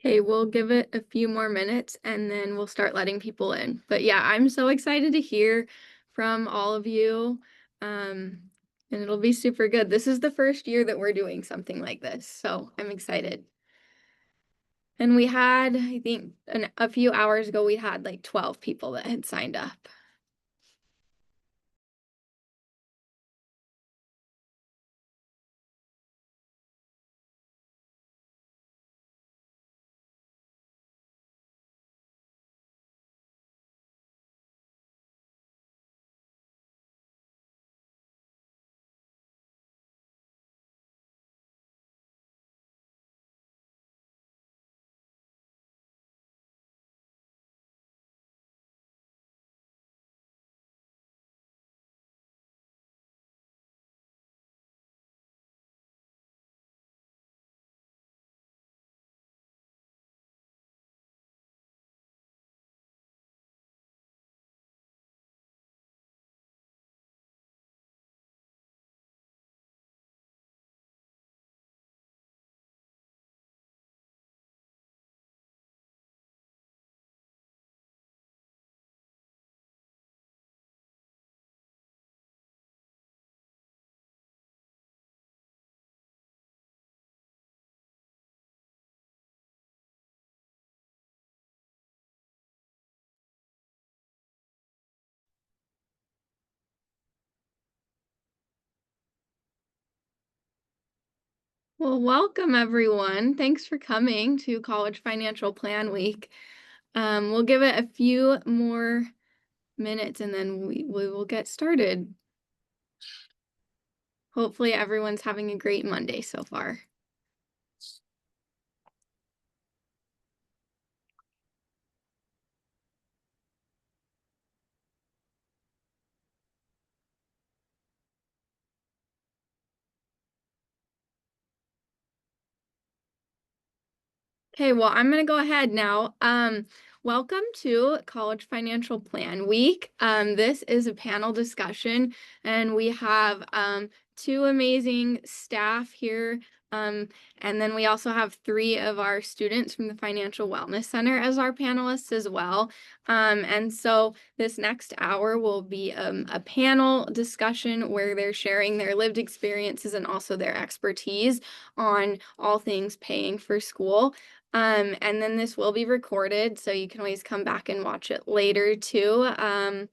Okay, we'll give it a few more minutes and then we'll start letting people in. But yeah, I'm so excited to hear from all of you. And it'll be super good. This is the first year that we're doing something like this, so I'm excited. And we had, I think, a few hours ago, we had like 12 people that had signed up. Well, welcome everyone. Thanks for coming to College Financial Plan Week. We'll give it a few more minutes and then we will get started. Hopefully everyone's having a great Monday so far. Okay, well, I'm going to go ahead now. Welcome to College Financial Plan Week. This is a panel discussion, and we have two amazing staff here. And then we also have three of our students from the Financial Wellness Center as our panelists as well. And so this next hour will be a panel discussion where they're sharing their lived experiences and also their expertise on all things paying for school. And then this will be recorded, so you can always come back and watch it later too. And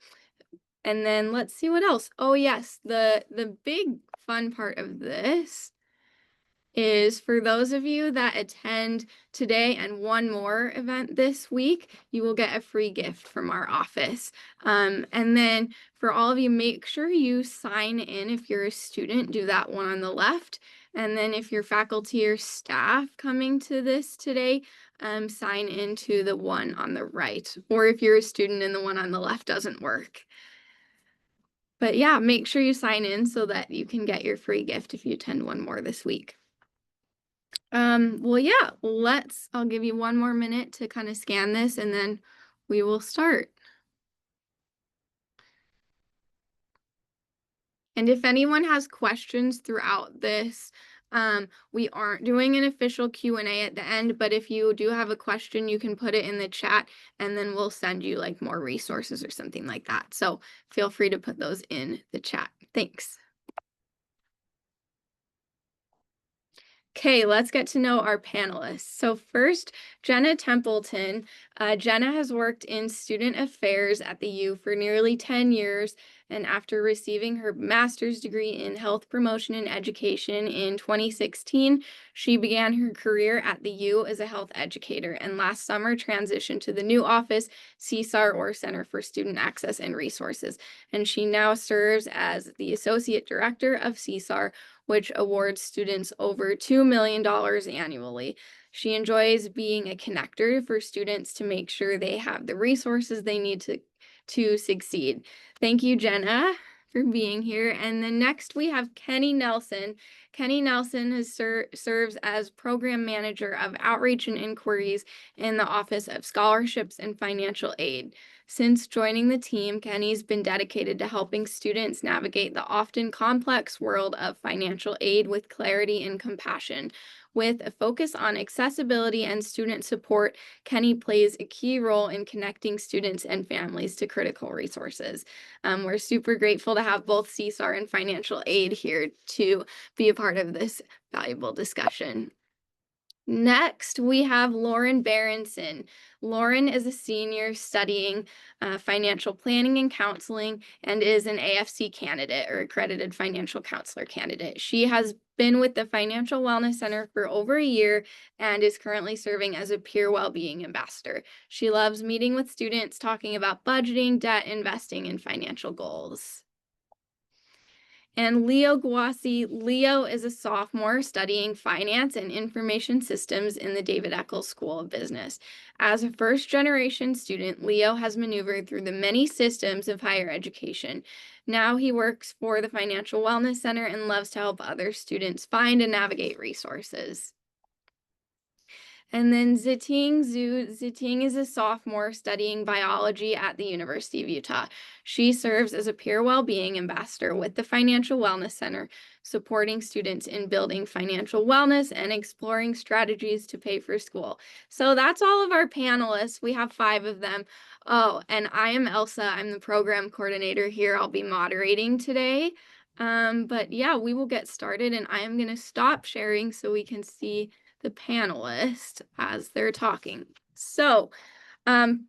then let's see what else. Oh yes, the big fun part of this is for those of you that attend today and one more event this week, you will get a free gift from our office. And then for all of you, make sure you sign in if you're a student, do that one on the left. And then if you're faculty or staff coming to this today, sign into the one on the right. Or if you're a student and the one on the left doesn't work. But yeah, make sure you sign in so that you can get your free gift if you attend one more this week. Well, yeah, I'll give you one more minute to kind of scan this and then we will start. And if anyone has questions throughout this, we aren't doing an official Q&A at the end, but if you do have a question, you can put it in the chat and then we'll send you like more resources or something like that. So feel free to put those in the chat. Thanks. Okay, let's get to know our panelists. So first, Jenna Templeton. Jenna has worked in student affairs at the U for nearly 10 years, and after receiving her master's degree in health promotion and education in 2016, she began her career at the U as a health educator, and last summer transitioned to the new office, CSAR, or Center for Student Access and Resources, and she now serves as the Associate Director of CSAR, which awards students over $2 million annually. She enjoys being a connector for students to make sure they have the resources they need to succeed. Thank you, Jenna, for being here. And then next we have Kenny Nelson. Kenny Nelson serves as Program Manager of Outreach and Inquiries in the Office of Scholarships and Financial Aid. Since joining the team, Kenny's been dedicated to helping students navigate the often complex world of financial aid with clarity and compassion. With a focus on accessibility and student support, Kenny plays a key role in connecting students and families to critical resources. We're super grateful to have both CSAR and financial aid here to be a part of this valuable discussion. Next, we have Lauren Berenson. Lauren is a senior studying financial planning and counseling and is an AFC candidate or accredited financial counselor candidate. She has been with the Financial Wellness Center for over a year and is currently serving as a peer well-being ambassador. She loves meeting with students, talking about budgeting, debt, investing, and financial goals. And Leo Guasi. Leo is a sophomore studying finance and information systems in the David Eccles School of Business. As a first-generation student, Leo has maneuvered through the many systems of higher education. Now he works for the Financial Wellness Center and loves to help other students find and navigate resources. And then Ziting Zhu. Ziting is a sophomore studying biology at the University of Utah. She serves as a peer well-being ambassador with the Financial Wellness Center, supporting students in building financial wellness and exploring strategies to pay for school. So that's all of our panelists. We have 5 of them. Oh, and I am Elsa. I'm the program coordinator here. I'll be moderating today. But yeah, we will get started, and I am going to stop sharing so we can see the panelists as they're talking. So,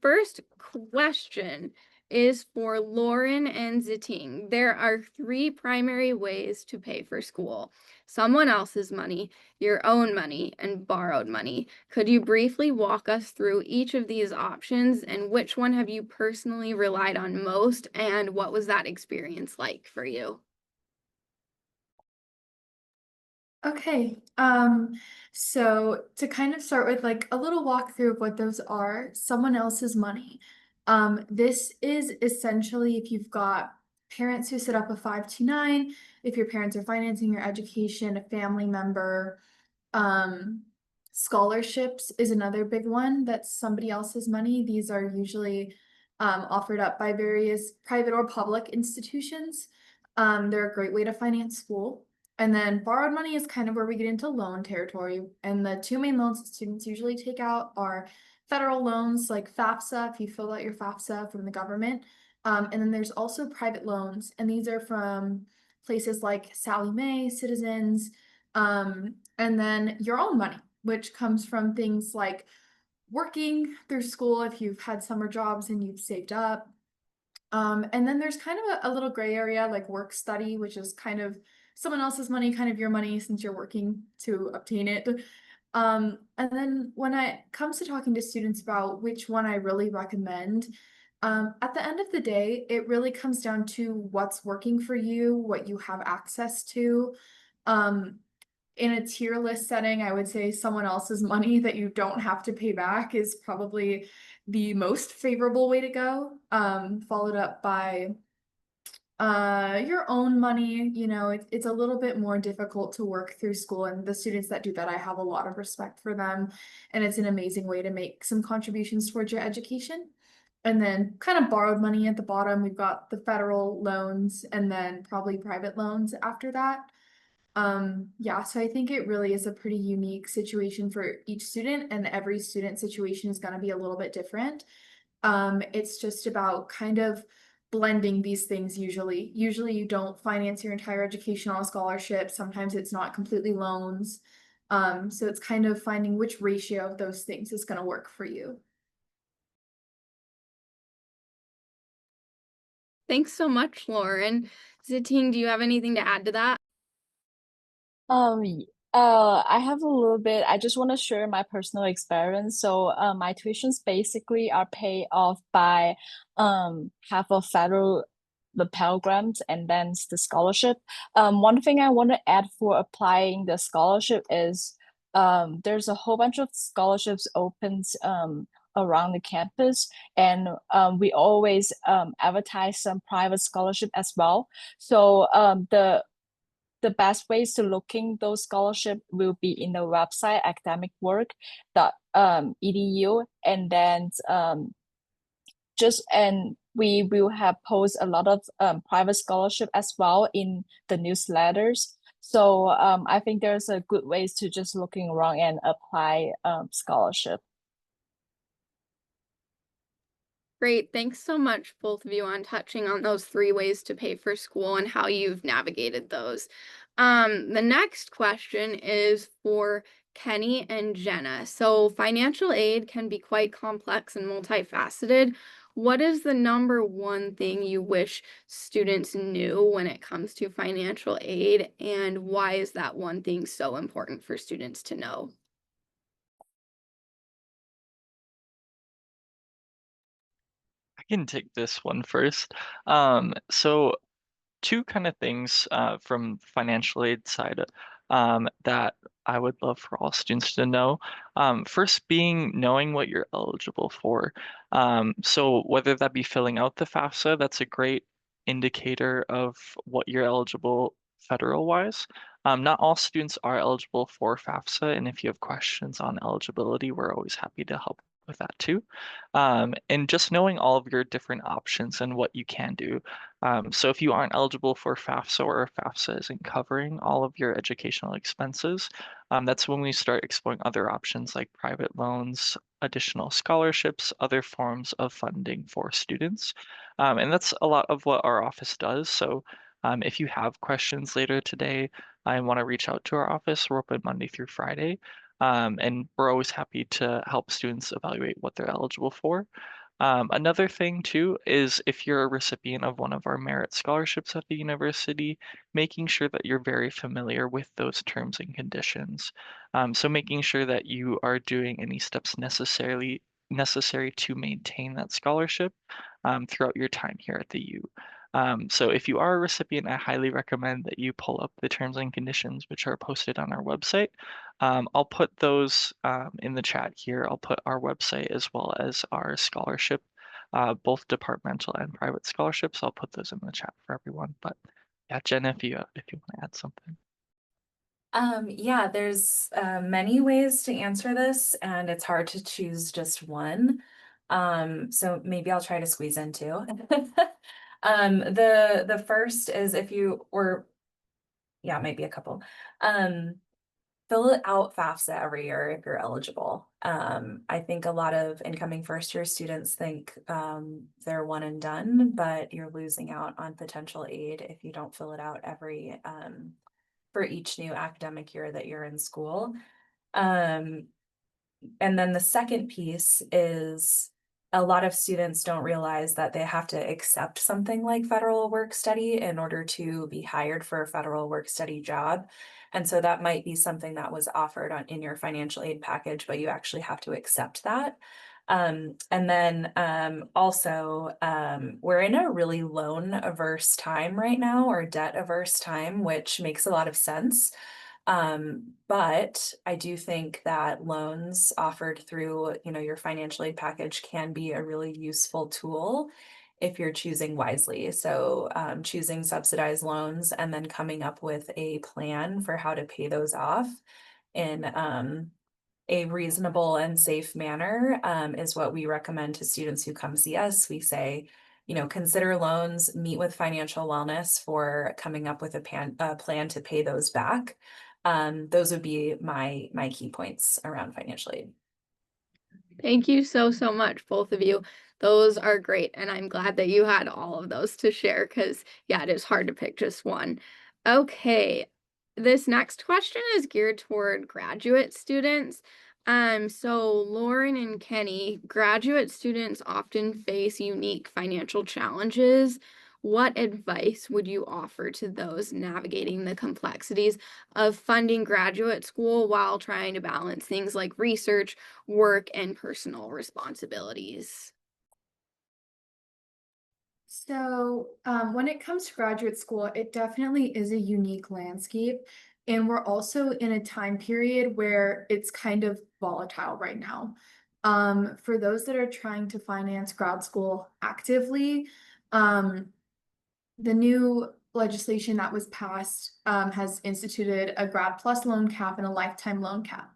first question is for Lauren and Ziting. There are 3 primary ways to pay for school: someone else's money, your own money, and borrowed money. Could you briefly walk us through each of these options, and which one have you personally relied on most, and what was that experience like for you? Okay, so to kind of start with like a little walkthrough of what those are, someone else's money. This is essentially if you've got parents who set up a 529, if your parents are financing your education, a family member, um, scholarships is another big one that's somebody else's money. These are usually offered up by various private or public institutions. They're a great way to finance school. And then borrowed money is kind of where we get into loan territory. And the 2 main loans that students usually take out are federal loans like FAFSA, if you fill out your FAFSA from the government. And then there's also private loans, and these are from places like Sallie Mae, Citizens, and then your own money, which comes from things like working through school if you've had summer jobs and you've saved up. And then there's kind of a little gray area like work study, which is kind of someone else's money, kind of your money since you're working to obtain it. And then when it comes to talking to students about which one I really recommend, at the end of the day, it really comes down to what's working for you, what you have access to. Um, in a tier list setting, I would say someone else's money that you don't have to pay back is probably the most favorable way to go. Followed up by your own money. It's a little bit more difficult to work through school, and the students that do that, I have a lot of respect for them, and it's an amazing way to make some contributions towards your education. And then kind of borrowed money at the bottom, we've got the federal loans and then probably private loans after that. Yeah, so I think it really is a pretty unique situation for each student, and every student situation is going to be a little bit different. It's just about kind of blending these things usually. Usually you don't finance your entire education on a scholarship. Sometimes it's not completely loans. So it's kind of finding which ratio of those things is going to work for you. Thanks so much, Lauren. Ziting, do you have anything to add to that? I have a little bit. I just want to share my personal experience. So, my tuitions basically are paid off by half of federal the Pell Grant and then the scholarship. One thing I want to add for applying the scholarship is there's a whole bunch of scholarships opened around the campus, and we always advertise some private scholarship as well. So the best ways to looking those scholarship will be in the website academicwork.edu, and then we will have post a lot of private scholarship as well in the newsletters. So I think there's a good ways to just looking around and apply scholarship. Great. Thanks so much, both of you, on touching on those 3 ways to pay for school and how you've navigated those. The next question is for Kenny and Jenna. So, financial aid can be quite complex and multifaceted. What is the number one thing you wish students knew when it comes to financial aid, and why is that one thing so important for students to know? I can take this one first. So two kind of things from financial aid side that I would love for all students to know. First being knowing what you're eligible for. So whether that be filling out the FAFSA, that's a great indicator of what you're eligible federal wise. Not all students are eligible for FAFSA, and if you have questions on eligibility, we're always happy to help with that too. And just knowing all of your different options and what you can do. So if you aren't eligible for FAFSA or if FAFSA isn't covering all of your educational expenses, that's when we start exploring other options like private loans, additional scholarships, other forms of funding for students. And that's a lot of what our office does. So if you have questions later today, I want to reach out to our office. We're open Monday through Friday. And we're always happy to help students evaluate what they're eligible for. Another thing too is if you're a recipient of one of our merit scholarships at the university, making sure that you're very familiar with those terms and conditions. So making sure that you are doing any steps necessary to maintain that scholarship throughout your time here at the U. So if you are a recipient, I highly recommend that you pull up the terms and conditions, which are posted on our website. I'll put those in the chat here. I'll put our website as well as our scholarship, both departmental and private scholarships. I'll put those in the chat for everyone. But yeah, Jen, if you want to add something. Yeah, there's many ways to answer this, and it's hard to choose just one. So maybe I'll try to squeeze in two. The first is if you or yeah, maybe a couple. Fill out FAFSA every year if you're eligible. I think a lot of incoming first year students think they're one and done, but you're losing out on potential aid if you don't fill it out every for each new academic year that you're in school. And then the second piece is a lot of students don't realize that they have to accept something like federal work study in order to be hired for a federal work study job. And so that might be something that was offered in your financial aid package, but you actually have to accept that. And then also, we're in a really loan averse time right now, or debt averse time, which makes a lot of sense. But I do think that loans offered through, your financial aid package can be a really useful tool if you're choosing wisely. So choosing subsidized loans and then coming up with a plan for how to pay those off in a reasonable and safe manner is what we recommend to students who come see us. We say, consider loans, meet with financial wellness for coming up with a plan to pay those back. Those would be my key points around financial aid. Thank you so, so much, both of you. Those are great. And I'm glad that you had all of those to share because, yeah, it is hard to pick just one. Okay. This next question is geared toward graduate students. So Lauren and Kenny, graduate students often face unique financial challenges. What advice would you offer to those navigating the complexities of funding graduate school while trying to balance things like research, work, and personal responsibilities? So, when it comes to graduate school, it definitely is a unique landscape. And we're also in a time period where it's kind of volatile right now. For those that are trying to finance grad school actively, um, the new legislation that was passed has instituted a grad plus loan cap and a lifetime loan cap.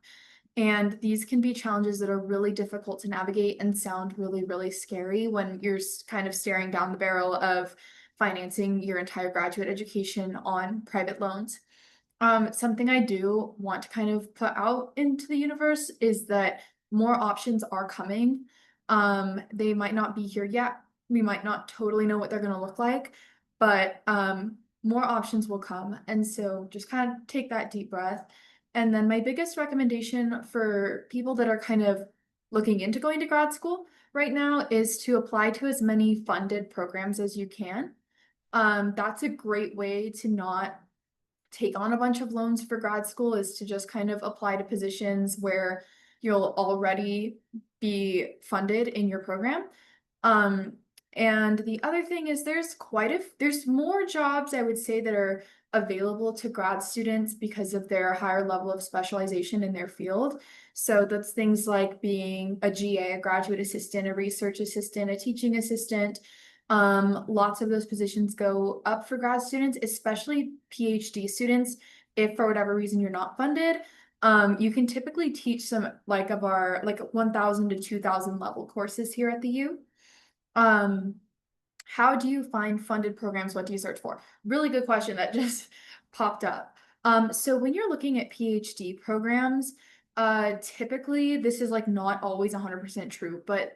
And these can be challenges that are really difficult to navigate and sound really, really scary when you're kind of staring down the barrel of financing your entire graduate education on private loans. Something I do want to kind of put out into the universe is that more options are coming. They might not be here yet. We might not totally know what they're going to look like, but more options will come. And so just kind of take that deep breath. And then my biggest recommendation for people that are kind of looking into going to grad school right now is to apply to as many funded programs as you can. That's a great way to not take on a bunch of loans for grad school, is to just kind of apply to positions where you'll already be funded in your program. And the other thing is there's more jobs, I would say, that are available to grad students because of their higher level of specialization in their field. So that's things like being a GA, a graduate assistant, a research assistant, a teaching assistant. Lots of those positions go up for grad students, especially PhD students. If for whatever reason you're not funded, you can typically teach some like of our like 1,000 to 2,000 level courses here at the U. How do you find funded programs? What do you search for? Really good question that just popped up. So when you're looking at PhD programs, typically this is like not always 100% true, but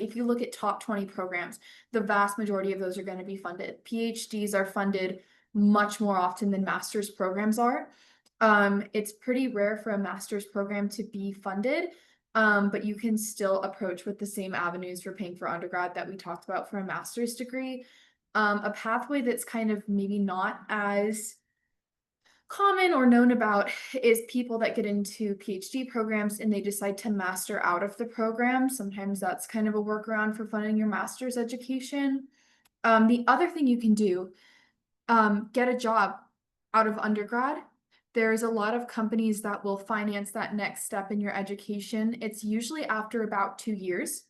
if you look at top 20 programs, the vast majority of those are going to be funded. PhDs are funded much more often than master's programs are. It's pretty rare for a master's program to be funded, but you can still approach with the same avenues for paying for undergrad that we talked about for a master's degree. A pathway that's kind of maybe not as common or known about is people that get into PhD programs and they decide to master out of the program. Sometimes that's kind of a workaround for funding your master's education. The other thing you can do, get a job out of undergrad. There's a lot of companies that will finance that next step in your education. It's usually after about 2 years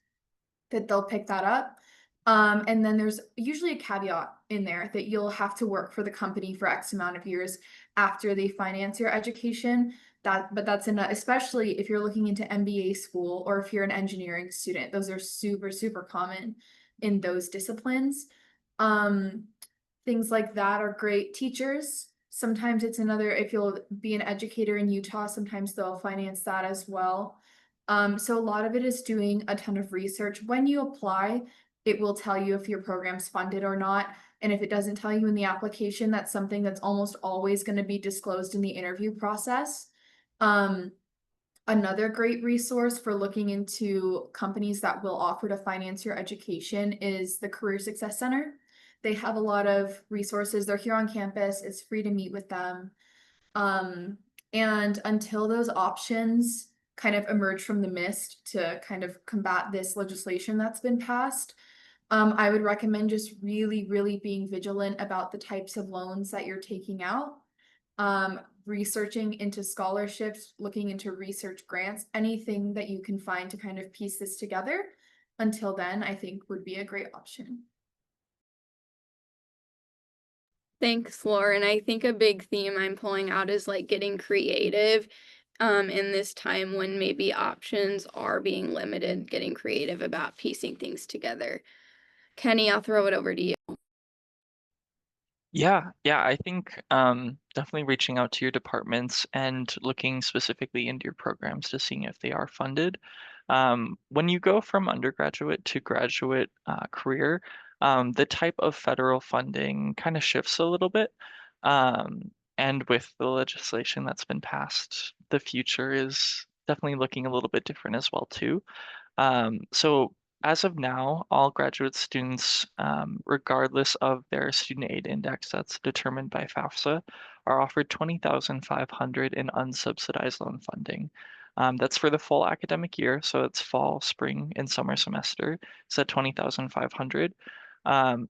that they'll pick that up. And then there's usually a caveat in there that you'll have to work for the company for X amount of years after they finance your education. But that's enough, especially if you're looking into MBA school or if you're an engineering student. Those are super, super common in those disciplines. Things like that are great. Teachers, sometimes it's another, if you'll be an educator in Utah, sometimes they'll finance that as well. So a lot of it is doing a ton of research. When you apply, it will tell you if your program's funded or not. And if it doesn't tell you in the application, that's something that's almost always going to be disclosed in the interview process. Another great resource for looking into companies that will offer to finance your education is the Career Success Center. They have a lot of resources. They're here on campus. It's free to meet with them. And until those options kind of emerge from the mist to kind of combat this legislation that's been passed, I would recommend just really, really being vigilant about the types of loans that you're taking out. Researching into scholarships, looking into research grants, anything that you can find to kind of piece this together. Until then, I think would be a great option. Thanks, Lauren. I think a big theme I'm pulling out is like getting creative in this time when maybe options are being limited, getting creative about piecing things together. Kenny, I'll throw it over to you. Yeah, I think definitely reaching out to your departments and looking specifically into your programs to seeing if they are funded. When you go from undergraduate to graduate career, the type of federal funding kind of shifts a little bit. And with the legislation that's been passed, the future is definitely looking a little bit different as well too. So as of now, all graduate students, regardless of their student aid index that's determined by FAFSA, are offered $20,500 in unsubsidized loan funding. That's for the full academic year, so it's fall, spring, and summer semester. It's at $20,500.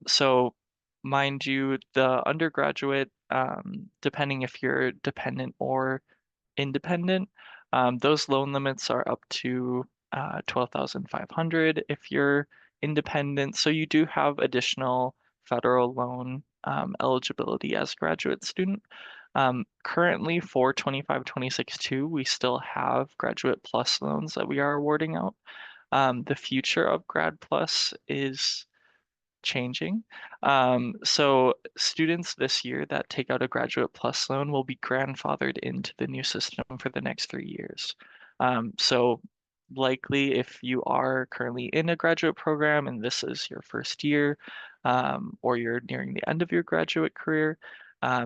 So mind you, the undergraduate, depending if you're dependent or independent, those loan limits are up to 12,500 if you're independent. So you do have additional federal loan eligibility as a graduate student. Currently for 25-26 we still have Graduate Plus loans that we are awarding out. The future of Grad Plus is changing. So students this year that take out a Graduate Plus loan will be grandfathered into the new system for the next 3 years. So likely if you are currently in a graduate program and this is your first year, or you're nearing the end of your graduate career,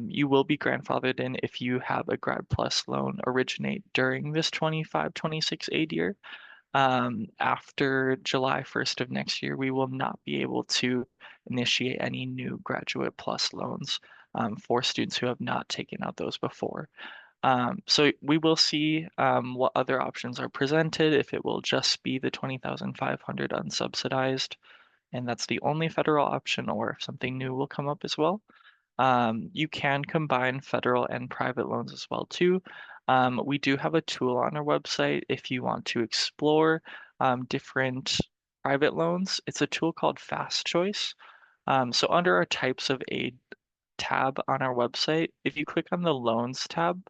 you will be grandfathered in if you have a Grad Plus loan originate during this 25-26 aid year. After July 1st of next year, we will not be able to initiate any new Graduate Plus loans for students who have not taken out those before. So we will see what other options are presented, if it will just be the 20,500 unsubsidized, and that's the only federal option, or if something new will come up as well. You can combine federal and private loans as well too. We do have a tool on our website if you want to explore different private loans. It's a tool called Fast Choice. So under our types of aid tab on our website, if you click on the loans tab,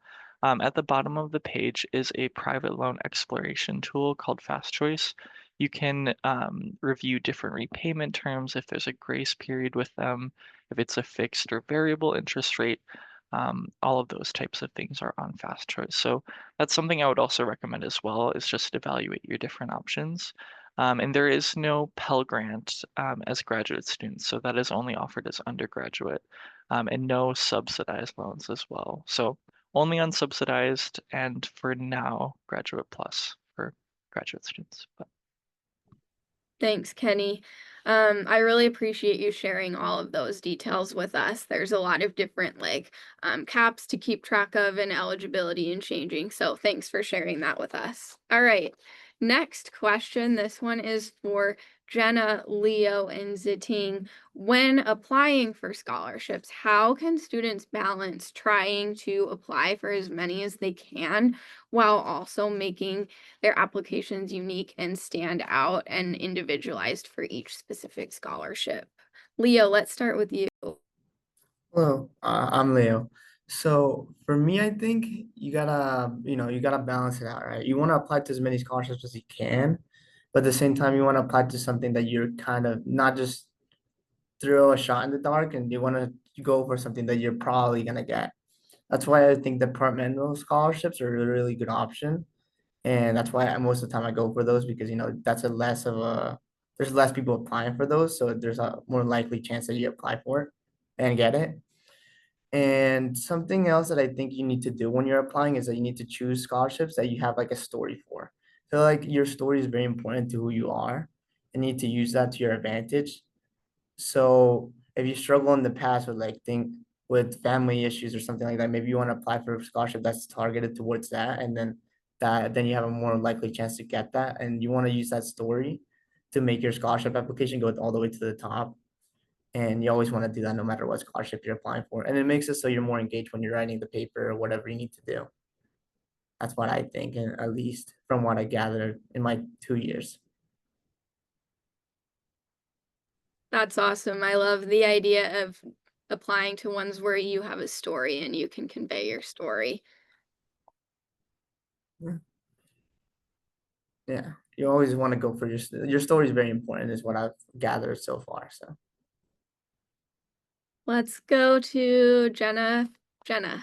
at the bottom of the page is a private loan exploration tool called Fast Choice. You can review different repayment terms, if there's a grace period with them, if it's a fixed or variable interest rate. All of those types of things are on Fast Choice. So that's something I would also recommend as well, is just evaluate your different options. And there is no Pell Grant as graduate students, so that is only offered as undergraduate, and no subsidized loans as well. So only unsubsidized, and for now, Graduate Plus for graduate students. But Thanks, Kenny. I really appreciate you sharing all of those details with us. There's a lot of different caps to keep track of and eligibility and changing. So thanks for sharing that with us. All right. Next question. This one is for Jenna, Leo, and Ziting. When applying for scholarships, how can students balance trying to apply for as many as they can while also making their applications unique and stand out and individualized for each specific scholarship? Leo, let's start with you. Hello, I'm Leo. So for me, I think you gotta balance it out, right? You want to apply to as many scholarships as you can, but at the same time, you want to apply to something that you're kind of not just throw a shot in the dark, and you want to go for something that you're probably gonna get. That's why I think departmental scholarships are a really good option, and that's why most of the time I go for those, because that's a less of a there's less people applying for those, so there's a more likely chance that you apply for it and get it. And something else that I think you need to do when you're applying is that you need to choose scholarships that you have like a story for. So like your story is very important to who you are, and you need to use that to your advantage. So if you struggle in the past with with family issues or something like that, maybe you want to apply for a scholarship that's targeted towards that, and then you have a more likely chance to get that. And you want to use that story to make your scholarship application go all the way to the top. And you always want to do that no matter what scholarship you're applying for. And it makes it so you're more engaged when you're writing the paper or whatever you need to do. That's what I think, and at least from what I gathered in my 2 years. That's awesome. I love the idea of applying to ones where you have a story and you can convey your story. Yeah, you always want to go for your story is very important, is what I've gathered so far. So Let's go to Jenna. Jenna.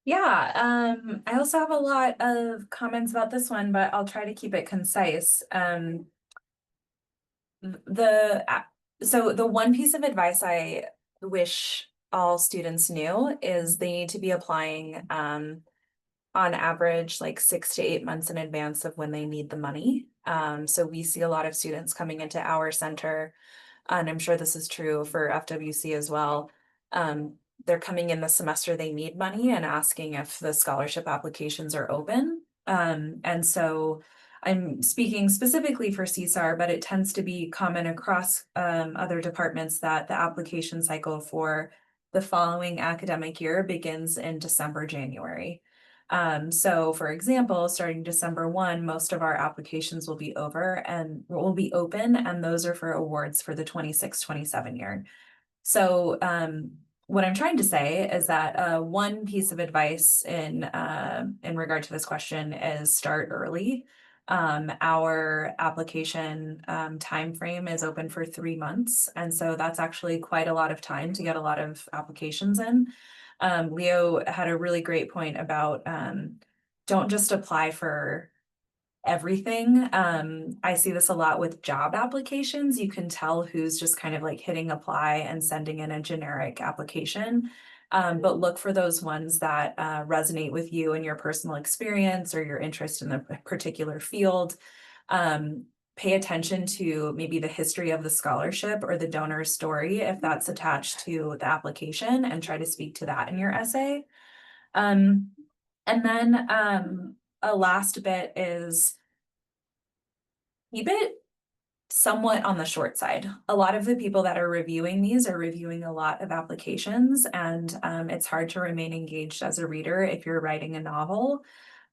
Yeah, I also have a lot of comments about this one, but I'll try to keep it concise. So the one piece of advice I wish all students knew is they need to be applying on average like 6 to 8 months in advance of when they need the money. So we see a lot of students coming into our center, and I'm sure this is true for FWC as well. They're coming in the semester they need money and asking if the scholarship applications are open. And so I'm speaking specifically for CSAR, but it tends to be common across other departments that the application cycle for the following academic year begins in December, January. So for example, starting December 1, most of our applications will be over and will be open, and those are for awards for the 26-27 year. So what I'm trying to say is that one piece of advice in regard to this question is start early. Our application time frame is open for 3 months, and so that's actually quite a lot of time to get a lot of applications in. Leo had a really great point about don't just apply for everything. I see this a lot with job applications. You can tell who's just kind of like hitting apply and sending in a generic application. But look for those ones that resonate with you and your personal experience or your interest in a particular field. Pay attention to maybe the history of the scholarship or the donor story if that's attached to the application, and try to speak to that in your essay. And then a last bit is keep it somewhat on the short side. A lot of the people that are reviewing these are reviewing a lot of applications, and it's hard to remain engaged as a reader if you're writing a novel.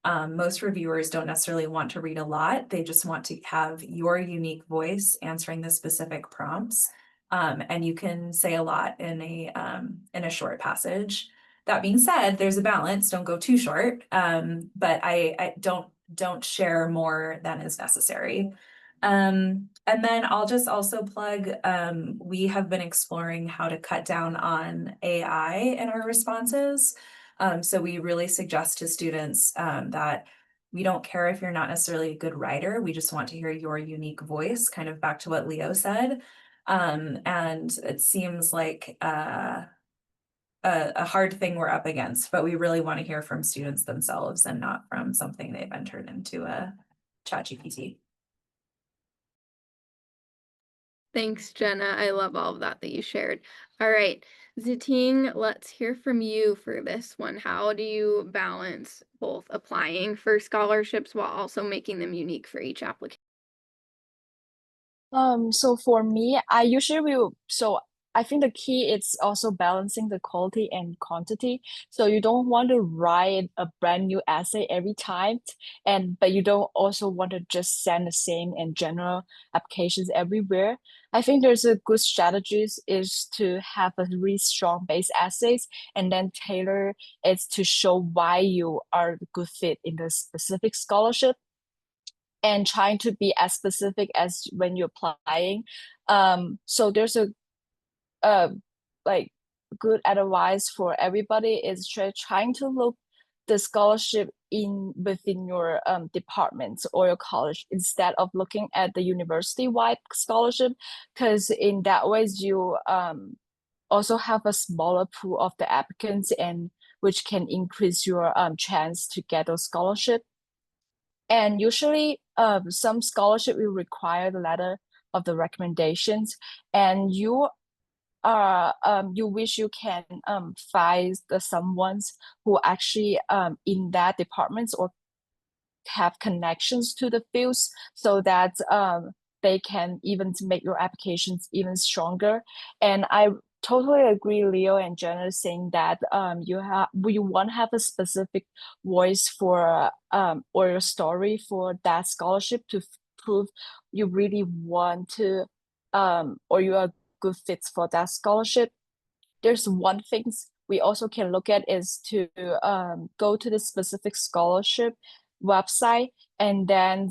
Most reviewers don't necessarily want to read a lot. They just want to have your unique voice answering the specific prompts. And you can say a lot in a short passage. That being said, there's a balance. Don't go too short. But I don't share more than is necessary. And then I'll just also plug, we have been exploring how to cut down on AI in our responses. So we really suggest to students that we don't care if you're not necessarily a good writer. We just want to hear your unique voice, kind of back to what Leo said. And it seems like a hard thing we're up against, but we really want to hear from students themselves and not from something they've entered into a ChatGPT. Thanks, Jenna. I love all of that you shared. All right, Ziting, let's hear from you for this one. How do you balance both applying for scholarships while also making them unique for each application? So for me, I think the key is also balancing the quality and quantity. So you don't want to write a brand new essay every time, but you don't also want to just send the same and general applications everywhere. I think there's a good strategies is to have a really strong base essays and then tailor it to show why you are a good fit in the specific scholarship, and trying to be as specific as when you're applying. So there's a like good advice for everybody is trying to look the scholarship within your departments or your college instead of looking at the university-wide scholarship, because in that ways you also have a smaller pool of the applicants, and which can increase your chance to get a scholarship. And usually some scholarship will require the letter of the recommendations, and you wish you can find someone's who actually in that departments or have connections to the fields, so that they can even make your applications even stronger. And I totally agree, Leo and Jenna, saying that you want to have a specific voice for or your story for that scholarship to prove you really want to or you are good fits for that scholarship. There's one thing we also can look at is to go to the specific scholarship website, and then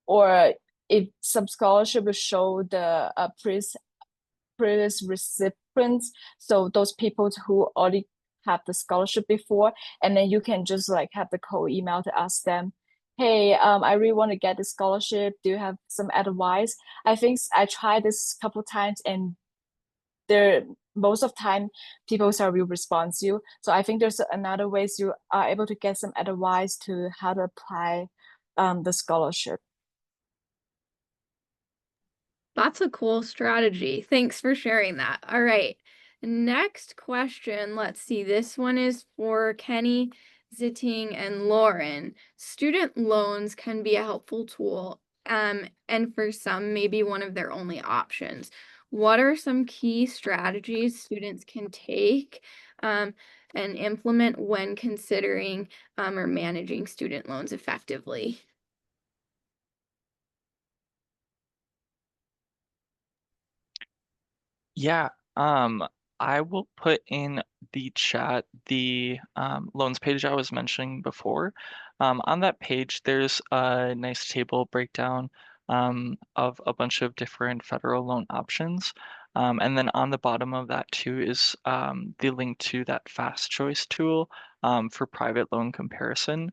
or if some scholarship will show the previous recipients, so those people who already have the scholarship before, and then you can just like have the cold email to ask them, hey, I really want to get the scholarship, do you have some advice? I think I tried this a couple times, and most of time people will respond to you. So I think there's another ways you are able to get some advice to how to apply the scholarship. That's a cool strategy. Thanks for sharing that. All right. Next question. Let's see. This one is for Kenny, Ziting, and Lauren. Student loans can be a helpful tool, and for some, maybe one of their only options. What are some key strategies students can take and implement when considering or managing student loans effectively? Yeah, I will put in the chat the loans page I was mentioning before. On that page, there's a nice table breakdown of a bunch of different federal loan options. And then on the bottom of that too is the link to that Fast Choice tool for private loan comparison.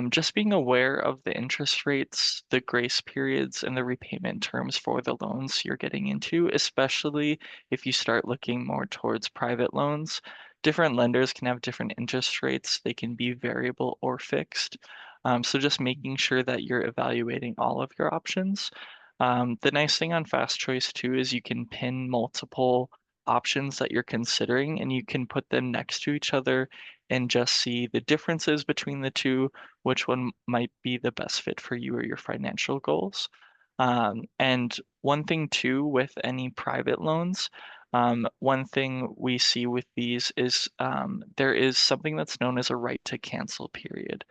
Just being aware of the interest rates, the grace periods, and the repayment terms for the loans you're getting into, especially if you start looking more towards private loans. Different lenders can have different interest rates. They can be variable or fixed. So just making sure that you're evaluating all of your options. The nice thing on Fast Choice too is you can pin multiple options that you're considering and you can put them next to each other and just see the differences between the two, which one might be the best fit for you or your financial goals. And one thing too with any private loans, one thing we see with these is there is something that's known as a right to cancel period.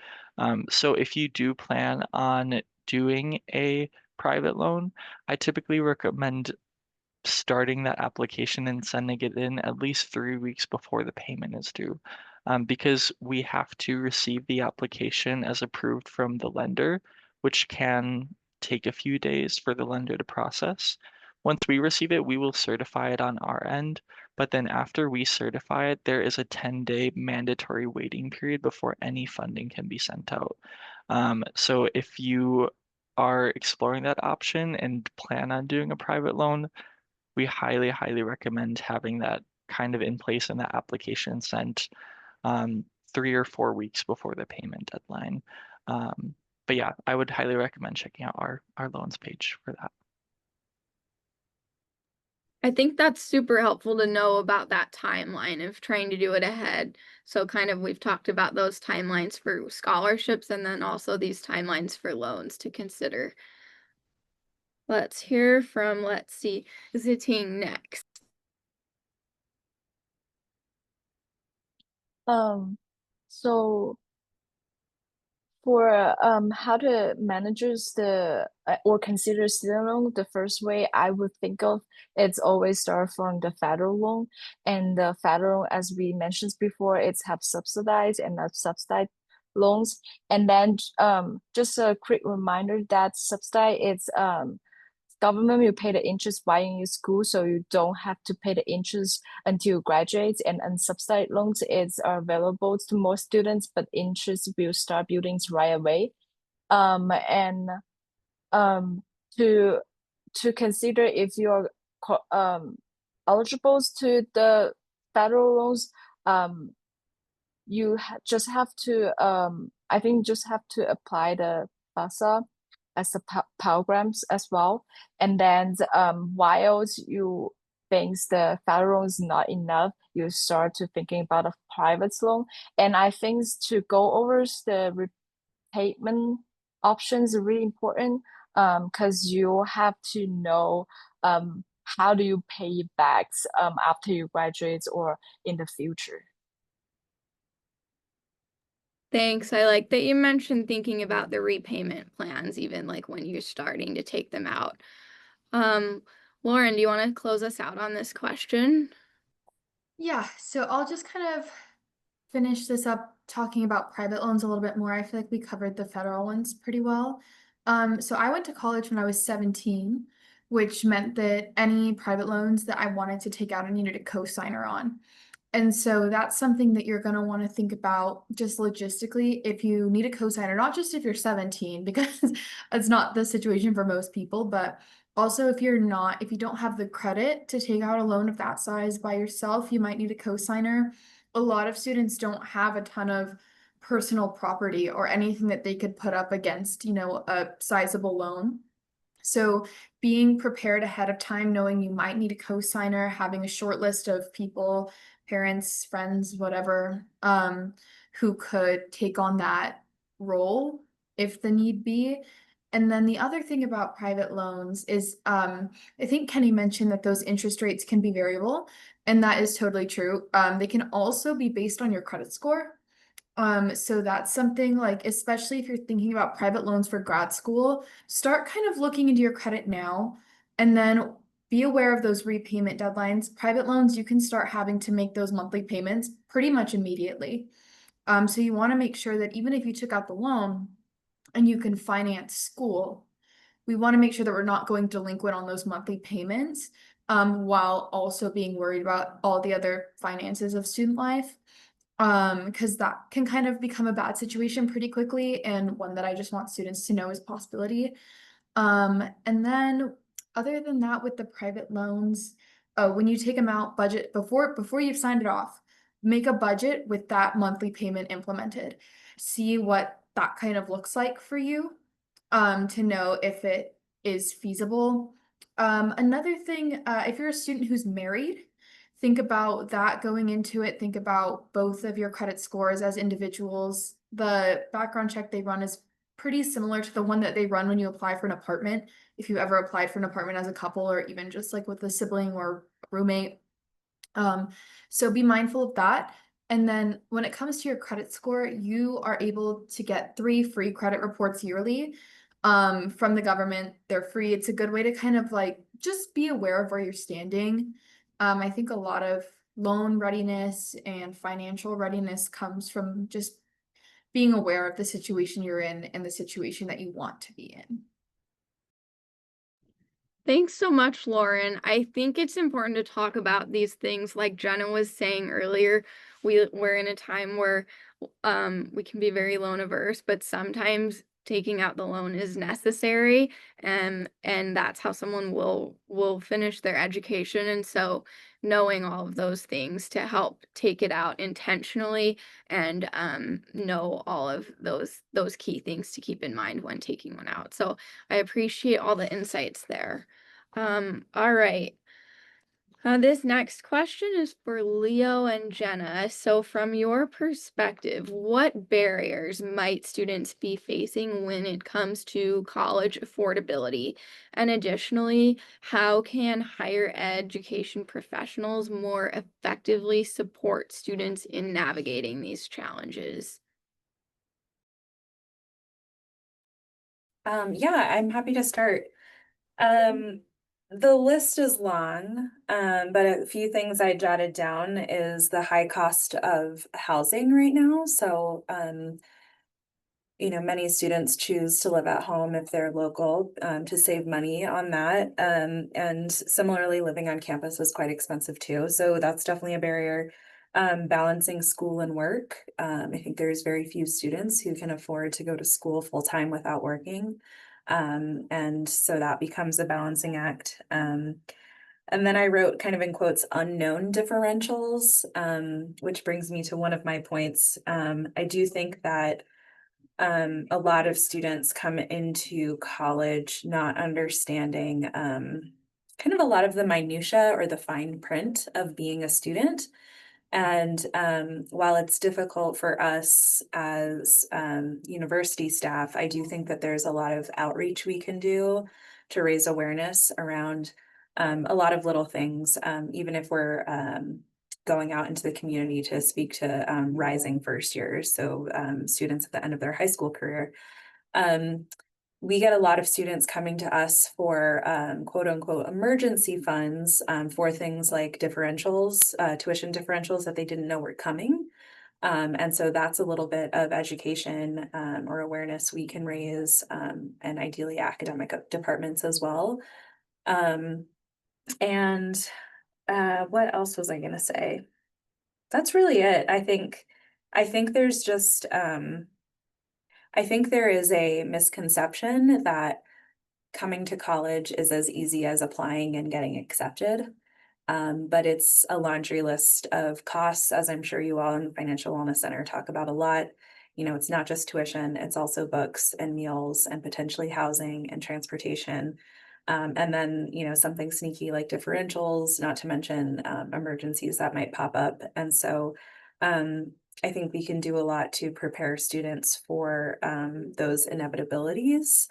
So if you do plan on doing a private loan, I typically recommend starting that application and sending it in at least 3 weeks before the payment is due. Because we have to receive the application as approved from the lender, which can take a few days for the lender to process. Once we receive it, we will certify it on our end, but then after we certify it, there is a 10-day mandatory waiting period before any funding can be sent out. So if you are exploring that option and plan on doing a private loan, we highly, highly recommend having that kind of in place in that application sent 3 or 4 weeks before the payment deadline. But yeah, I would highly recommend checking out our loans page for that. I think that's super helpful to know about that timeline of trying to do it ahead. So kind of we've talked about those timelines for scholarships and then also these timelines for loans to consider. Let's hear from, let's see, Ziting next. So for how to manage the or consider student loan, the first way I would think of it's always start from the federal loan, and the federal, as we mentioned before, it's have subsidized and not subsidized loans. And then just a quick reminder that subsidized it's government will pay the interest while in your school, so you don't have to pay the interest until you graduate. And unsubsidized loans is available to more students, but interest will start building right away. And to consider if you're eligible to the federal loans, you just have to I think just have to apply the FAFSA as the programs as well. And then while you think the federal is not enough, you start to thinking about a private loan. And I think to go over the repayment options are really important, because you have to know how do you pay it back after you graduate or in the future. Thanks. I like that you mentioned thinking about the repayment plans, even like when you're starting to take them out. Lauren, do you want to close us out on this question? Yeah, so I'll just kind of finish this up talking about private loans a little bit more. I feel like we covered the federal ones pretty well. So I went to college when I was 17, which meant that any private loans that I wanted to take out, I needed a co-signer on. And so that's something that you're going to want to think about just logistically if you need a co-signer, not just if you're 17, because it's not the situation for most people, but also if you don't have the credit to take out a loan of that size by yourself, you might need a co-signer. A lot of students don't have a ton of personal property or anything that they could put up against, a sizable loan. So being prepared ahead of time, knowing you might need a co-signer, having a short list of people, parents, friends, whatever, who could take on that role if the need be. And then the other thing about private loans is, I think Kenny mentioned that those interest rates can be variable, and that is totally true. They can also be based on your credit score. So that's something like, especially if you're thinking about private loans for grad school, start kind of looking into your credit now, and then be aware of those repayment deadlines. Private loans, you can start having to make those monthly payments pretty much immediately. So you want to make sure that even if you took out the loan and you can finance school, we want to make sure that we're not going delinquent on those monthly payments, while also being worried about all the other finances of student life. Because that can kind of become a bad situation pretty quickly, and one that I just want students to know is a possibility. And then other than that, with the private loans, when you take them out, budget before you've signed it off, make a budget with that monthly payment implemented. See what that kind of looks like for you, to know if it is feasible. Another thing, if you're a student who's married, think about that going into it. Think about both of your credit scores as individuals. The background check they run is pretty similar to the one that they run when you apply for an apartment. If you ever applied for an apartment as a couple, or even just like with a sibling or roommate. So be mindful of that. And then when it comes to your credit score, you are able to get 3 free credit reports yearly, from the government. They're free. It's a good way to kind of like just be aware of where you're standing. I think a lot of loan readiness and financial readiness comes from just being aware of the situation you're in and the situation that you want to be in. Thanks so much, Lauren. I think it's important to talk about these things. Like Jenna was saying earlier, we're in a time where we can be very loan averse, but sometimes taking out the loan is necessary, and that's how someone will finish their education. And so knowing all of those things to help take it out intentionally, and know all of those key things to keep in mind when taking one out. So I appreciate all the insights there. All right. This next question is for Leo and Jenna. So from your perspective, what barriers might students be facing when it comes to college affordability? And additionally, how can higher education professionals more effectively support students in navigating these challenges? Yeah, I'm happy to start. The list is long, but a few things I jotted down is the high cost of housing right now. So, many students choose to live at home if they're local, to save money on that. And similarly, living on campus is quite expensive too. So that's definitely a barrier. Balancing school and work. I think there's very few students who can afford to go to school full time without working. And so that becomes a balancing act. And then I wrote kind of in quotes, unknown differentials, which brings me to one of my points. I do think that a lot of students come into college not understanding kind of a lot of the minutia or the fine print of being a student. And while it's difficult for us as university staff, I do think that there's a lot of outreach we can do to raise awareness around a lot of little things, even if we're going out into the community to speak to rising first years, so students at the end of their high school career. We get a lot of students coming to us for quote unquote emergency funds for things like differentials, tuition differentials that they didn't know were coming. And so that's a little bit of education or awareness we can raise, and ideally academic departments as well. And what else was I going to say? That's really it. I think there's just I think there is a misconception that coming to college is as easy as applying and getting accepted. But it's a laundry list of costs, as I'm sure you all in the Financial Wellness Center talk about a lot. It's not just tuition, it's also books and meals and potentially housing and transportation. And then, something sneaky like differentials, not to mention emergencies that might pop up. And so I think we can do a lot to prepare students for those inevitabilities,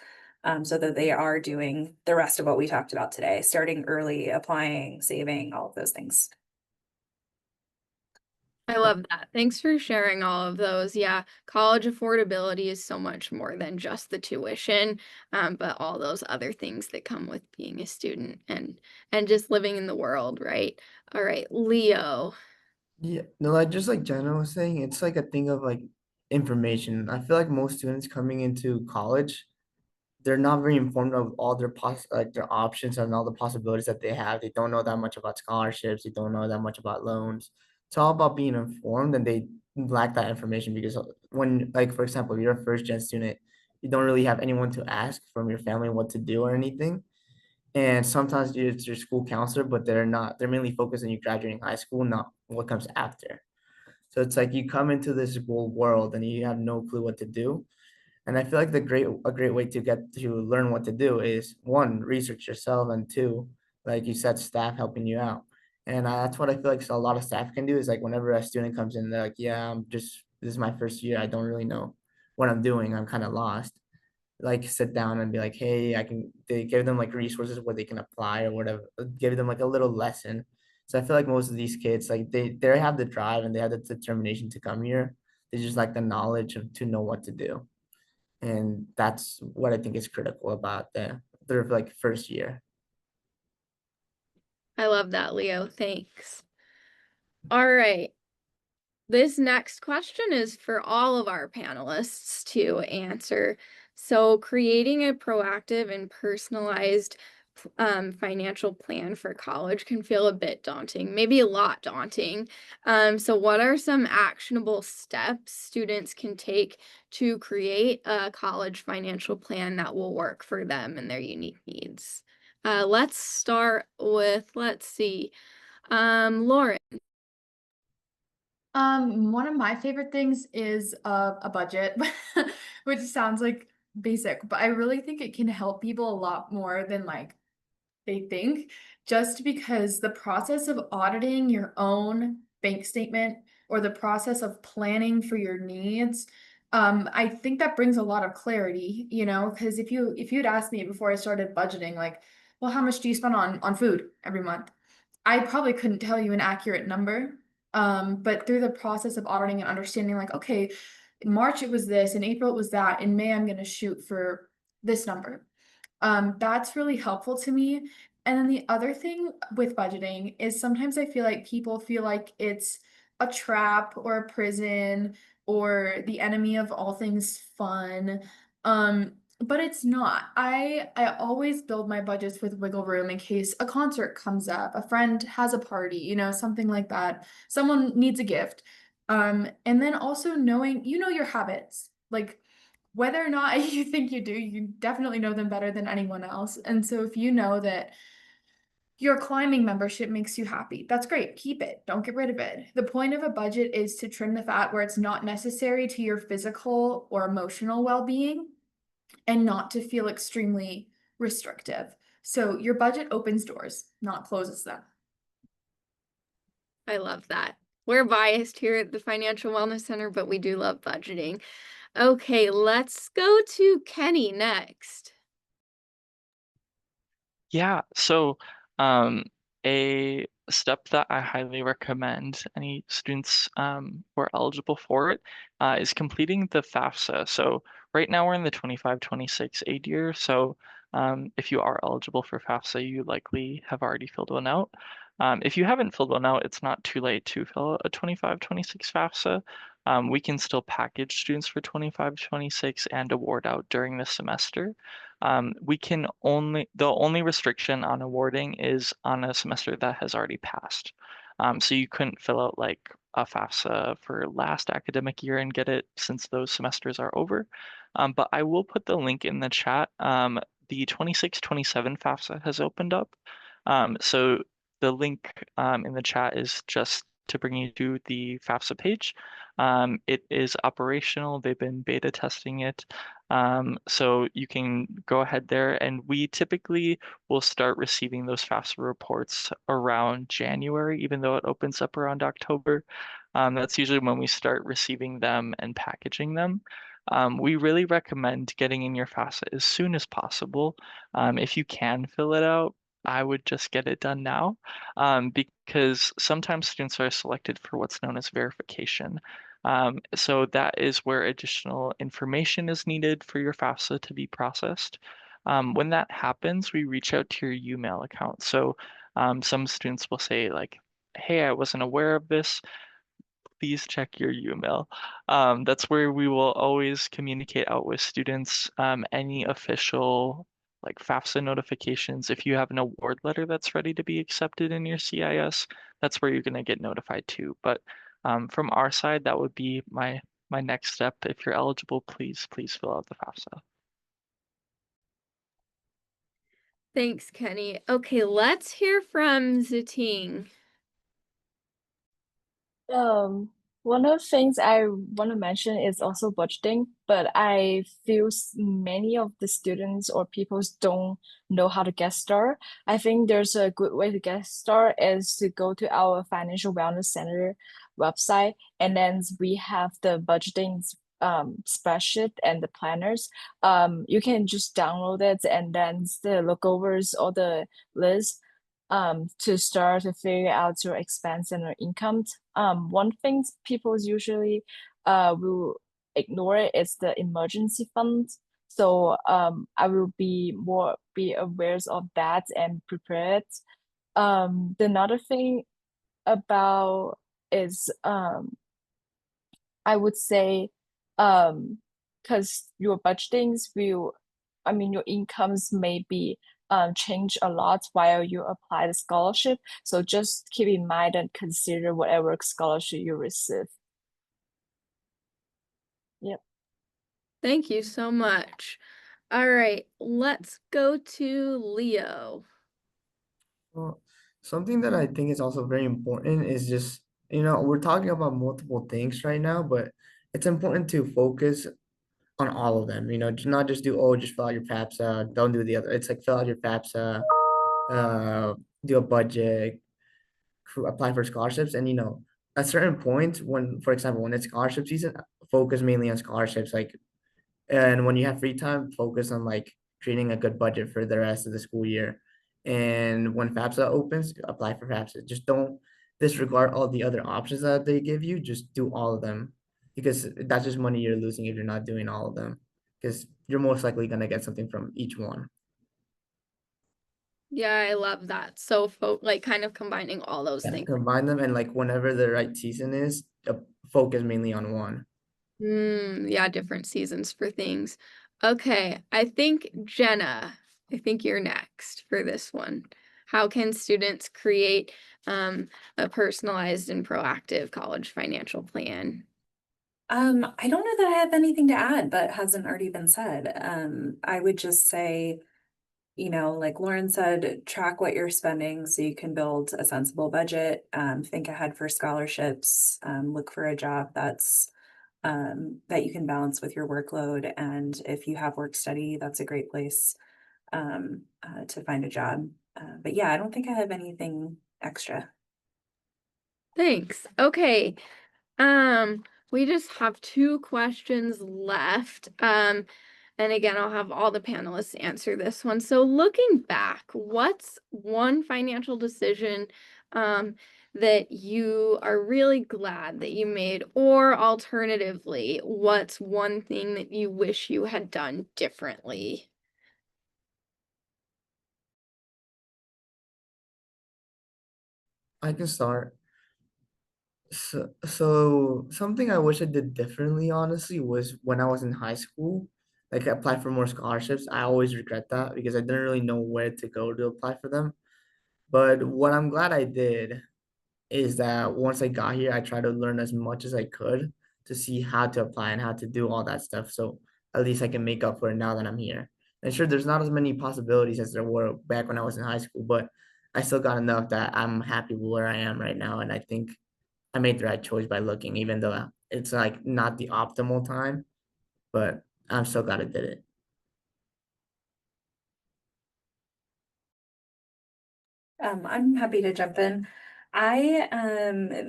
so that they are doing the rest of what we talked about today, starting early, applying, saving, all of those things. I love that. Thanks for sharing all of those. Yeah, college affordability is so much more than just the tuition, but all those other things that come with being a student and just living in the world, right? All right, Leo. Yeah, no, like just like Jenna was saying, it's like a thing of like information. I feel like most students coming into college, they're not very informed of all their like their options and all the possibilities that they have. They don't know that much about scholarships. They don't know that much about loans. It's all about being informed, and they lack that information because when, like, for example, if you're a first gen student, you don't really have anyone to ask from your family what to do or anything. And sometimes it's your school counselor, but they're mainly focused on you graduating high school, not what comes after. So it's like you come into this whole world and you have no clue what to do. And I feel like a great way to get to learn what to do is one, research yourself, and two, like you said, staff helping you out. And that's what I feel like a lot of staff can do is like whenever a student comes in, they're like, yeah, this is my first year. I don't really know what I'm doing. I'm kind of lost. Like sit down and be like, hey, they give them like resources where they can apply or whatever, give them like a little lesson. So I feel like most of these kids, like they have the drive and they have the determination to come here. They just like the knowledge to know what to do. And that's what I think is critical about their like first year. I love that, Leo. Thanks. All right. This next question is for all of our panelists to answer. So, creating a proactive and personalized financial plan for college can feel a bit daunting, maybe a lot daunting. So, what are some actionable steps students can take to create a college financial plan that will work for them and their unique needs? Let's start with, let's see, Lauren. One of my favorite things is a budget, which sounds like basic, but I really think it can help people a lot more than like they think, just because the process of auditing your own bank statement or the process of planning for your needs, I think that brings a lot of clarity, you know, because if you'd asked me before I started budgeting, like, well, how much do you spend on food every month? I probably couldn't tell you an accurate number. But through the process of auditing and understanding, like, okay, in March it was this, in April it was that, in May I'm gonna shoot for this number. That's really helpful to me. And then the other thing with budgeting is sometimes I feel like people feel like it's a trap or a prison or the enemy of all things fun. But it's not. I always build my budgets with wiggle room in case a concert comes up, a friend has a party, you know, something like that. Someone needs a gift. And then also knowing, you know, your habits. Like whether or not you think you do, you definitely know them better than anyone else. And so if you know that your climbing membership makes you happy, that's great. Keep it. Don't get rid of it. The point of a budget is to trim the fat where it's not necessary to your physical or emotional well-being and not to feel extremely restrictive. So your budget opens doors, not closes them. I love that. We're biased here at the Financial Wellness Center, but we do love budgeting. Okay, let's go to Kenny next. Yeah, so a step that I highly recommend any students who are eligible for it is completing the FAFSA. So right now we're in the 25-26 aid year. So if you are eligible for FAFSA, you likely have already filled one out. If you haven't filled one out, it's not too late to fill out a 25-26 FAFSA. We can still package students for 25-26 and award out during the semester. The only restriction on awarding is on a semester that has already passed. So you couldn't fill out like a FAFSA for last academic year and get it since those semesters are over. But I will put the link in the chat. The 26-27 FAFSA has opened up. So the link in the chat is just to bring you to the FAFSA page. It is operational. They've been beta testing it. So you can go ahead there, and we typically will start receiving those FAFSA reports around January, even though it opens up around October. That's usually when we start receiving them and packaging them. We really recommend getting in your FAFSA as soon as possible. If you can fill it out, I would just get it done now, because sometimes students are selected for what's known as verification. So that is where additional information is needed for your FAFSA to be processed. When that happens, we reach out to your UMail account. So some students will say like, hey, I wasn't aware of this. Please check your UMail. That's where we will always communicate out with students any official like FAFSA notifications. If you have an award letter that's ready to be accepted in your CIS, that's where you're going to get notified too. But from our side, that would be my next step. If you're eligible, please fill out the FAFSA. Thanks, Kenny. Okay, let's hear from Ziting. One of the things I want to mention is also budgeting, but I feel many of the students or people don't know how to get started. I think there's a good way to get started is to go to our Financial Wellness Center website, and then we have the budgeting spreadsheet and the planners. You can just download it and then look over all the lists to start to figure out your expense and your income. One thing people usually will ignore is the emergency fund. So I will be aware of that and prepared. The another thing about is I would say because your budgetings will, I mean your incomes may be change a lot while you apply the scholarship. So just keep in mind and consider whatever scholarship you receive. Yep. Thank you so much. All right, let's go to Leo. Well, something that I think is also very important is just, we're talking about multiple things right now, but it's important to focus on all of them, not just do, oh, just fill out your FAFSA, don't do the other. It's like fill out your FAFSA, do a budget, apply for scholarships. And, at certain points when, for example, when it's scholarship season, focus mainly on scholarships. And when you have free time, focus on like creating a good budget for the rest of the school year. And when FAFSA opens, apply for FAFSA. Just don't disregard all the other options that they give you. Just do all of them, because that's just money you're losing if you're not doing all of them, because you're most likely going to get something from each one. Yeah, I love that. So like kind of combining all those Yeah, things. combine them, and like whenever the right season is, focus mainly on one. Yeah, different seasons for things. Okay, I think Jenna, I think you're next for this one. How can students create a personalized and proactive college financial plan? I don't know that I have anything to add that hasn't already been said. I would just say, like Lauren said, track what you're spending so you can build a sensible budget. Think ahead for scholarships. Look for a job that's that you can balance with your workload. And if you have work study, that's a great place to find a job. But yeah, I don't think I have anything extra. Thanks. Okay. We just have 2 questions left. And again, I'll have all the panelists answer this one. So looking back, what's one financial decision that you are really glad that you made? Or alternatively, what's one thing that you wish you had done differently? I can start. So something I wish I did differently, honestly, was when I was in high school, like I applied for more scholarships. I always regret that because I didn't really know where to go to apply for them. But what I'm glad I did is that once I got here, I tried to learn as much as I could to see how to apply and how to do all that stuff. So at least I can make up for it now that I'm here. And sure, there's not as many possibilities as there were back when I was in high school, but I still got enough that I'm happy with where I am right now. And I think I made the right choice by looking, even though it's like not the optimal time, but I'm so glad I did it. I'm happy to jump in. I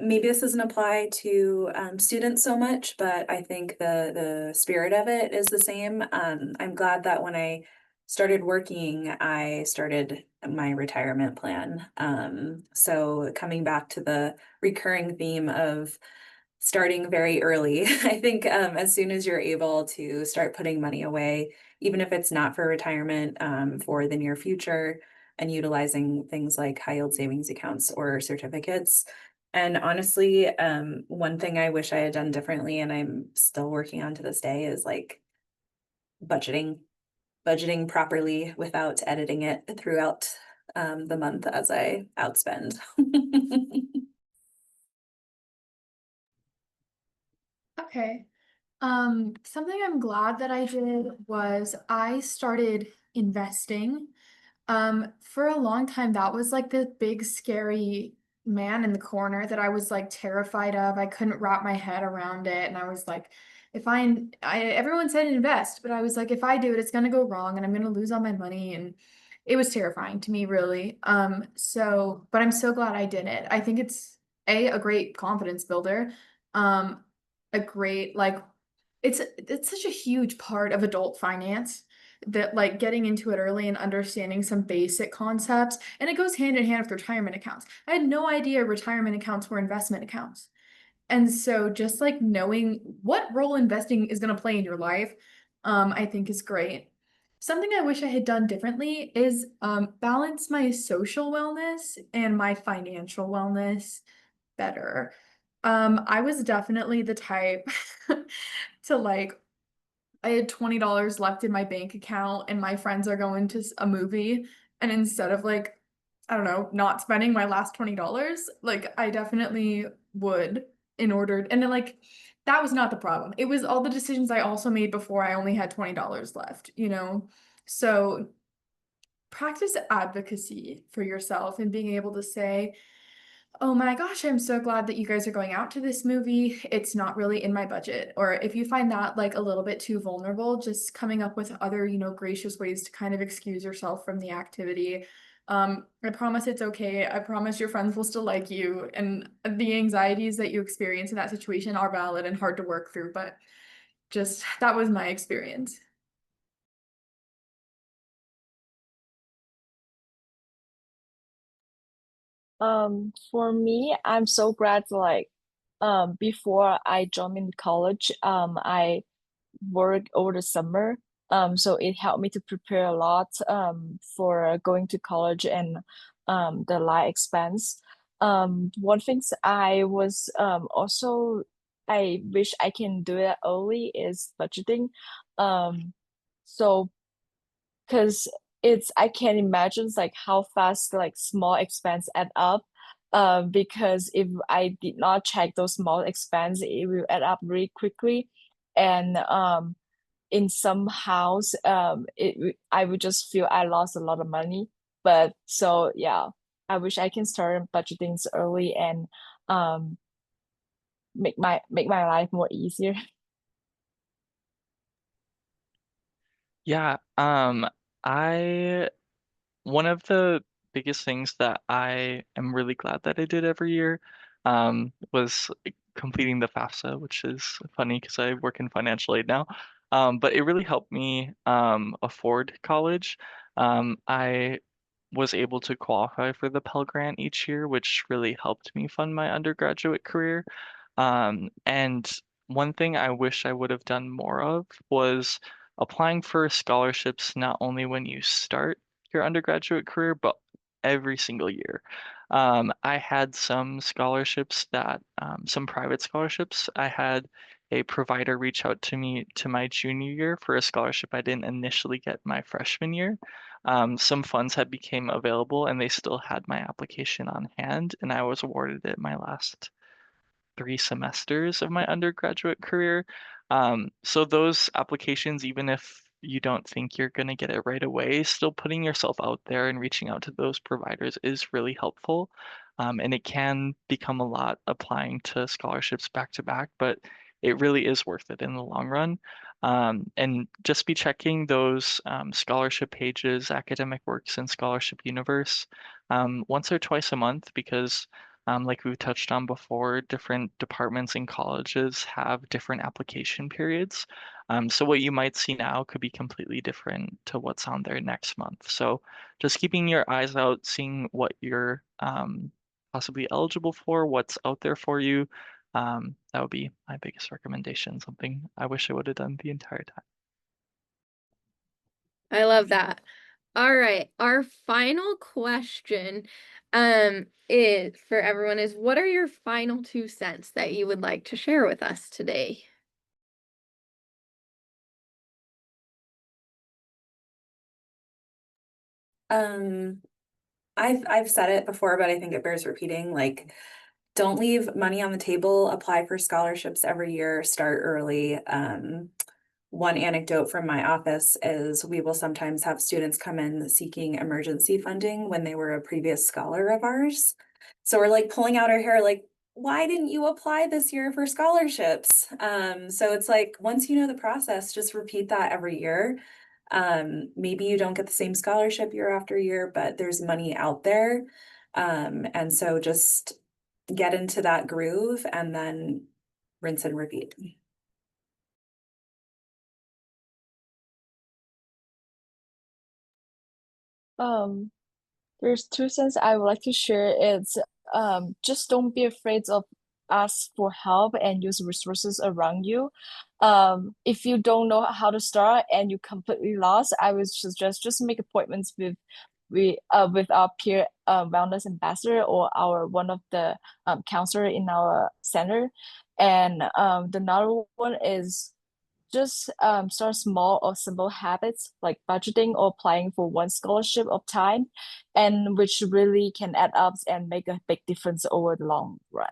maybe this doesn't apply to students so much, but I think the spirit of it is the same. I'm glad that when I started working, I started my retirement plan. So coming back to the recurring theme of starting very early, I think as soon as you're able to start putting money away, even if it's not for retirement, for the near future, and utilizing things like high yield savings accounts or certificates. And honestly, one thing I wish I had done differently, and I'm still working on to this day, is like budgeting properly without editing it throughout the month as I outspend. Okay. Something I'm glad that I did was I started investing. For a long time, that was like the big scary man in the corner that I was like terrified of. I couldn't wrap my head around it. And I was like, everyone said invest, but I was like, if I do it, it's gonna go wrong and I'm gonna lose all my money. And it was terrifying to me, really. But I'm so glad I did it. I think it's a great confidence builder. Um, a great like it's such a huge part of adult finance that like getting into it early and understanding some basic concepts, and it goes hand in hand with retirement accounts. I had no idea retirement accounts were investment accounts. And so just like knowing what role investing is going to play in your life, I think is great. Something I wish I had done differently is balance my social wellness and my financial wellness better. I was definitely the type to like I had $20 left in my bank account and my friends are going to a movie, and instead of like I don't know, not spending my last $20, like I definitely would in order and then like that was not the problem. It was all the decisions I also made before I only had $20 left, you know? So practice advocacy for yourself and being able to say, oh my gosh, I'm so glad that you guys are going out to this movie. It's not really in my budget. Or if you find that like a little bit too vulnerable, just coming up with other, gracious ways to kind of excuse yourself from the activity. I promise it's okay. I promise your friends will still like you. And the anxieties that you experience in that situation are valid and hard to work through, but just that was my experience. For me, I'm so glad like before I joined in college, I worked over the summer. So it helped me to prepare a lot for going to college and the life expense. One things I was also I wish I can do it early is budgeting. Um, so because it's I can imagine like how fast like small expense add up. Because if I did not check those small expense, it will add up really quickly. And in some house, I would just feel I lost a lot of money. But so yeah, I wish I can start budgeting early and um make my life more easier. Yeah, I one of the biggest things that I am really glad that I did every year was completing the FAFSA, which is funny because I work in financial aid now. But it really helped me afford college. I was able to qualify for the Pell Grant each year, which really helped me fund my undergraduate career. And one thing I wish I would have done more of was applying for scholarships not only when you start your undergraduate career, but every single year. I had some scholarships some private scholarships. I had a provider reach out to me to my junior year for a scholarship I didn't initially get my freshman year. Some funds had became available and they still had my application on hand, and I was awarded it my last 3 semesters of my undergraduate career. So those applications, even if you don't think you're going to get it right away, still putting yourself out there and reaching out to those providers is really helpful. And it can become a lot applying to scholarships back to back, but it really is worth it in the long run. And just be checking those scholarship pages, Academic Works and Scholarship Universe, once or twice a month, because Like we've touched on before, different departments in colleges have different application periods. So what you might see now could be completely different to what's on there next month. So just keeping your eyes out, seeing what you're possibly eligible for, what's out there for you. That would be my biggest recommendation, something I wish I would have done the entire time. I love that. All right, our final question is for everyone is what are your final 2 cents that you would like to share with us today? I've said it before, but I think it bears repeating, like, don't leave money on the table, apply for scholarships every year, start early. One anecdote from my office is we will sometimes have students come in seeking emergency funding when they were a previous scholar of ours. So we're like pulling out our hair, like, why didn't you apply this year for scholarships? So it's like, once you know the process, just repeat that every year. Maybe you don't get the same scholarship year after year, but there's money out there. And so just get into that groove and then rinse and repeat. There's 2 cents I would like to share. It's just don't be afraid of ask for help and use resources around you. If you don't know how to start and you're completely lost, I would suggest just make appointments with our peer wellness ambassador or our one of the counselor in our center. And the another one is just start small or simple habits like budgeting or applying for one scholarship of time, and which really can add up and make a big difference over the long run.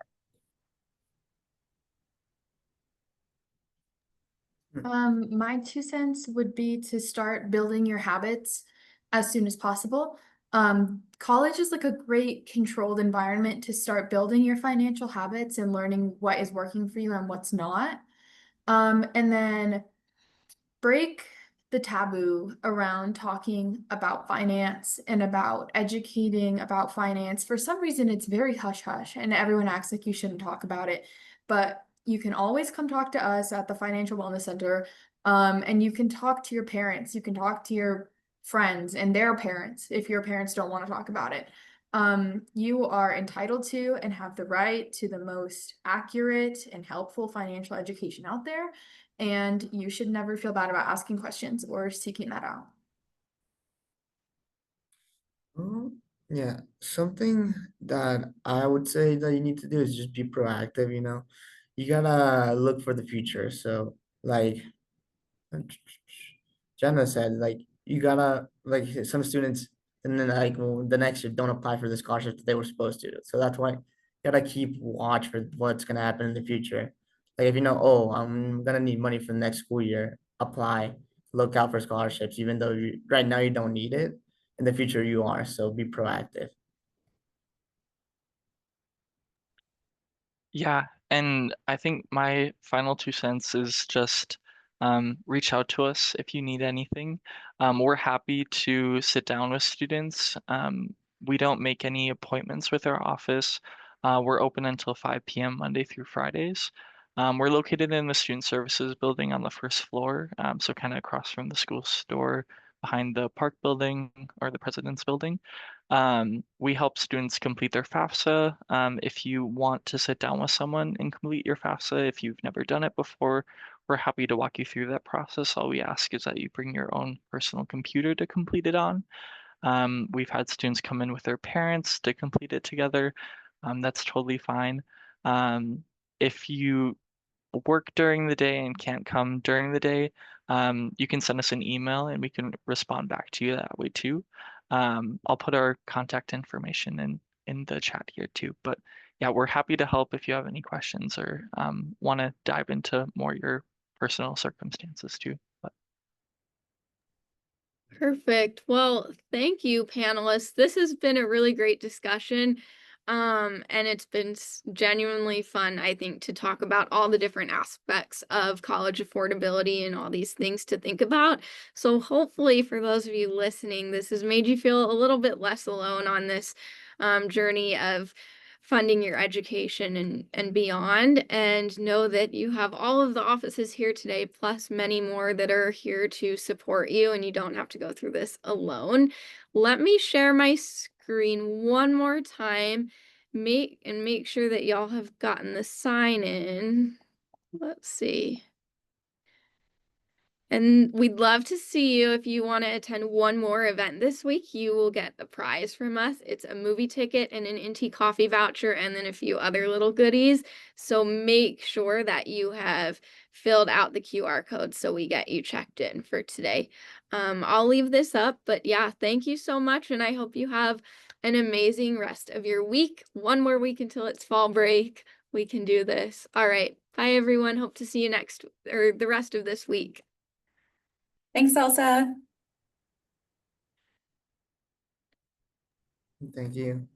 My 2 cents would be to start building your habits as soon as possible. College is like a great controlled environment to start building your financial habits and learning what is working for you and what's not. And then break the taboo around talking about finance and about educating about finance. For some reason, it's very hush hush, and everyone acts like you shouldn't talk about it. But you can always come talk to us at the Financial Wellness Center. And you can talk to your parents, you can talk to your friends and their parents if your parents don't want to talk about it. You are entitled to and have the right to the most accurate and helpful financial education out there. And you should never feel bad about asking questions or seeking that out. Yeah, something that I would say that you need to do is just be proactive, you know. You gotta look for the future. So like Jenna said, like you gotta like some students and then like the next year don't apply for the scholarship that they were supposed to. So that's why you gotta keep watch for what's gonna happen in the future. Like if you know, oh, I'm gonna need money for the next school year, apply, look out for scholarships, even though right now you don't need it. In the future you are, so be proactive. Yeah, and I think my final 2 cents is just reach out to us if you need anything. We're happy to sit down with students. We don't make any appointments with our office. We're open until 5 p.m. Monday through Fridays. We're located in the Student Services building on the first floor, so kind of across from the school store behind the park building or the President's building. We help students complete their FAFSA. If you want to sit down with someone and complete your FAFSA, if you've never done it before, we're happy to walk you through that process. All we ask is that you bring your own personal computer to complete it on. We've had students come in with their parents to complete it together. That's totally fine. If you work during the day and can't come during the day, you can send us an email and we can respond back to you that way too. I'll put our contact information in the chat here too. But yeah, we're happy to help if you have any questions or want to dive into more your personal circumstances too. But Perfect. Well, thank you, panelists. This has been a really great discussion. And it's been genuinely fun, I think, to talk about all the different aspects of college affordability and all these things to think about. So hopefully for those of you listening, this has made you feel a little bit less alone on this journey of funding your education and beyond. And know that you have all of the offices here today, plus many more that are here to support you, and you don't have to go through this alone. Let me share my screen one more time. Make sure that y'all have gotten the sign in. Let's see. And we'd love to see you. If you want to attend one more event this week, you will get a prize from us. It's a movie ticket and an Inti coffee voucher, and then a few other little goodies. So make sure that you have filled out the QR code so we get you checked in for today. I'll leave this up, but yeah, thank you so much, and I hope you have an amazing rest of your week. One more week until it's fall break. We can do this. All right. Bye, everyone. Hope to see you next or the rest of this week. Thanks, Elsa. Thank you.